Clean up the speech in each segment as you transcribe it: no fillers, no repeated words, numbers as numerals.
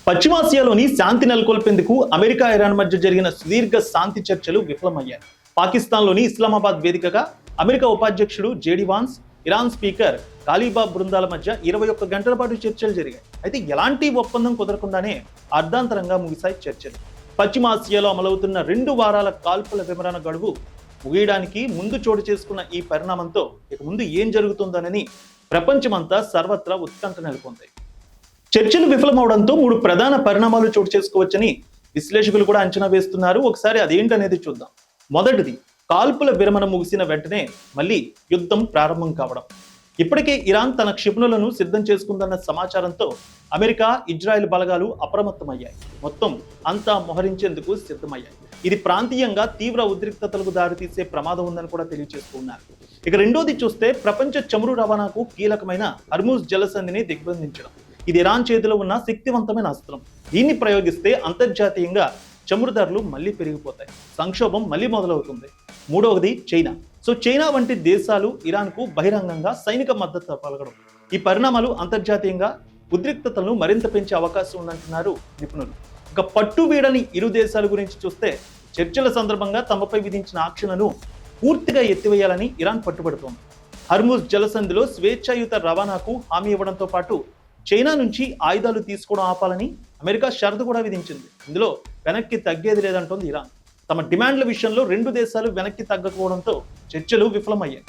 పశ్చిమాసియాలోని శాంతి నెలకొల్పేందుకు America Iran మధ్య జరిగిన సుదీర్ఘ శాంతి చర్చలు విఫలమయ్యాయి. పాకిస్తాన్లోని ఇస్లామాబాద్ వేదికగా అమెరికా ఉపాధ్యక్షుడు జేడీ వాన్స్, ఇరాన్ స్పీకర్ కాలిబాఫ్ బృందాల మధ్య 21 గంటల పాటు చర్చలు జరిగాయి. అయితే ఎలాంటి ఒప్పందం కుదరకుండానే అర్ధాంతరంగా ముగిశాయి చర్చలు. పశ్చిమాసియాలో అమలవుతున్న 2 వారాల కాల్పుల వివరణ గడువు ముగియడానికి ముందు చోటు చేసుకున్న ఈ పరిణామంతో ఇక ముందు ఏం జరుగుతుందనని ప్రపంచమంతా సర్వత్రా ఉత్కంఠ నెలకొంది. చర్చలు విఫలమవడంతో 3 ప్రధాన పరిణామాలు చోటు చేసుకోవచ్చని విశ్లేషకులు కూడా అంచనా వేస్తున్నారు. ఒకసారి అదేంటనేది చూద్దాం. మొదటిది, కాల్పుల విరమణ ముగిసిన వెంటనే మళ్ళీ యుద్ధం ప్రారంభం కావడం. ఇప్పటికే ఇరాన్ తన క్షిపణులను సిద్ధం చేసుకుందన్న సమాచారంతో అమెరికా, ఇజ్రాయెల్ బలగాలు అప్రమత్తమయ్యాయి. మొత్తం అంతా మోహరించేందుకు సిద్ధమయ్యాయి. ఇది ప్రాంతీయంగా తీవ్ర ఉద్రిక్తతలకు దారితీసే ప్రమాదం ఉందని కూడా తెలియజేస్తున్నారు. ఇక రెండోది చూస్తే, ప్రపంచ చమురు రవాణాకు కీలకమైన హర్ముజ్ జలసంధిని దిగ్బంధించడం. ఇది ఇరాన్ చేతిలో ఉన్న శక్తివంతమైన అస్త్రం. దీన్ని ప్రయోగిస్తే అంతర్జాతీయంగా చమురు ధరలు మళ్ళీ పెరిగిపోతాయి, సంక్షోభం మళ్ళీ మొదలవుతుంది. మూడవది చైనా. చైనా వంటి దేశాలు ఇరాన్కు బహిరంగంగా సైనిక మద్దతు పలకడం. ఈ పరిణామాలు అంతర్జాతీయంగా ఉద్రిక్తతలను మరింత పెంచే అవకాశం ఉందంటున్నారు నిపుణులు. ఇక పట్టు వీడని ఇరు దేశాల గురించి చూస్తే, చర్చల సందర్భంగా తమపై విధించిన ఆంక్షలను పూర్తిగా ఎత్తివేయాలని ఇరాన్ పట్టుబడుతోంది. హర్ముజ్ జలసంధిలో స్వేచ్ఛాయుత రవాణాకు హామీ ఇవ్వడంతో పాటు చైనా నుంచి ఆయుధాలు తీసుకోవడం ఆపాలని అమెరికా షరతు కూడా విధించింది. ఇందులో వెనక్కి తగ్గేది లేదంటోంది ఇరాన్. తమ డిమాండ్ల విషయంలో 2 దేశాలు వెనక్కి తగ్గకపోవడంతో చర్చలు విఫలమయ్యాయి.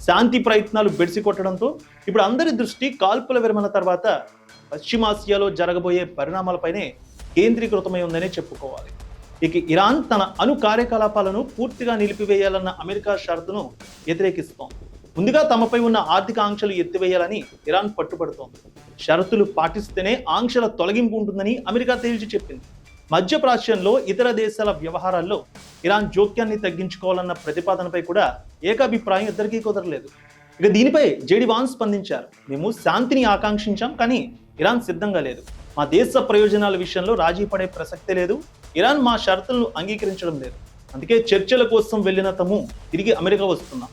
శాంతి ప్రయత్నాలు బెడిసి కొట్టడంతో ఇప్పుడు అందరి దృష్టి కాల్పుల విరమణ తర్వాత పశ్చిమాసియాలో జరగబోయే పరిణామాలపైనే కేంద్రీకృతమై ఉందనే చెప్పుకోవాలి. ఇక ఇరాన్ తన అణు కార్యకలాపాలను పూర్తిగా నిలిపివేయాలన్న అమెరికా షరతును వ్యతిరేకిస్తోంది. ముందుగా తమపై ఉన్న ఆర్థిక ఆంక్షలు ఎత్తివేయాలని ఇరాన్ పట్టుబడుతోంది. షరతులు పాటిస్తేనే ఆంక్షల తొలగింపు ఉంటుందని అమెరికా తేల్చి చెప్పింది. మధ్యప్రాచ్యంలో ఇతర దేశాల వ్యవహారాల్లో ఇరాన్ జోక్యాన్ని తగ్గించుకోవాలన్న ప్రతిపాదనపై కూడా ఏకాభిప్రాయం ఇద్దరికీ కుదరలేదు. ఇక దీనిపై జేడీ వాన్స్ స్పందించారు. మేము శాంతిని ఆకాంక్షించాం, కానీ ఇరాన్ సిద్ధంగా లేదు. మా దేశ ప్రయోజనాల విషయంలో రాజీ పడే ప్రసక్తే లేదు. ఇరాన్ మా షరతులను అంగీకరించడం లేదు. అందుకే చర్చల కోసం వెళ్ళిన తాము తిరిగి అమెరికా వస్తున్నాం.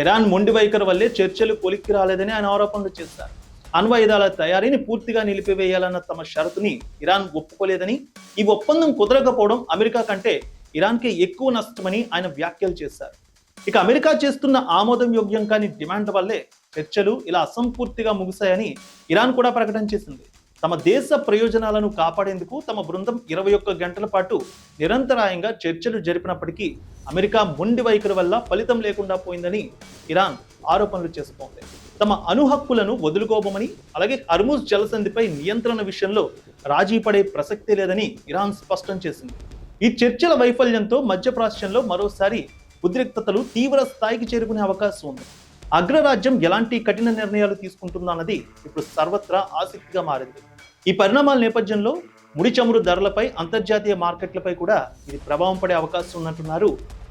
ఇరాన్ మొండి వైఖరి వల్లే చర్చలు కొలిక్కి రాలేదని ఆయన ఆరోపణలు చేశారు. అణ్వాయుధాల తయారీని పూర్తిగా నిలిపివేయాలన్న తమ షరతుని ఇరాన్ ఒప్పుకోలేదని, ఈ ఒప్పందం కుదరకపోవడం అమెరికా కంటే ఇరాన్కే ఎక్కువ నష్టమని ఆయన వ్యాఖ్యలు చేశారు. ఇక అమెరికా చేస్తున్న ఆమోదం యోగ్యం కాని డిమాండ్ వల్లే చర్చలు ఇలా అసంపూర్తిగా ముగిశాయని ఇరాన్ కూడా ప్రకటన చేసింది. తమ దేశ ప్రయోజనాలను కాపాడేందుకు తమ బృందం 21 గంటల పాటు నిరంతరాయంగా చర్చలు జరిపినప్పటికీ అమెరికా మొండి వైఖరి వల్ల ఫలితం లేకుండా పోయిందని ఇరాన్ ఆరోపణలు చేస్తోంది. తమ అణు హక్కులను వదులుకోబోమని, అలాగే హర్ముజ్ జలసంధిపై నియంత్రణ విషయంలో రాజీ పడే ప్రసక్తే లేదని ఇరాన్ స్పష్టం చేసింది. ఈ చర్చల వైఫల్యంతో మధ్యప్రాచ్యంలో మరోసారి ఉద్రిక్తతలు తీవ్ర స్థాయికి చేరుకునే అవకాశం ఉంది. అగ్రరాజ్యం ఎలాంటి కఠిన నిర్ణయాలు తీసుకుంటుందన్నది ఇప్పుడు సర్వత్రా ఆసక్తిగా మారింది. ఈ పరిణామాల నేపథ్యంలో ముడి చమురు ధరలపై, అంతర్జాతీయ మార్కెట్లపై కూడా ఇది ప్రభావం పడే అవకాశం ఉన్నట్టున్నారు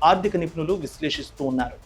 ఆర్థిక నిపుణులు విశ్లేషిస్తూ ఉన్నారు.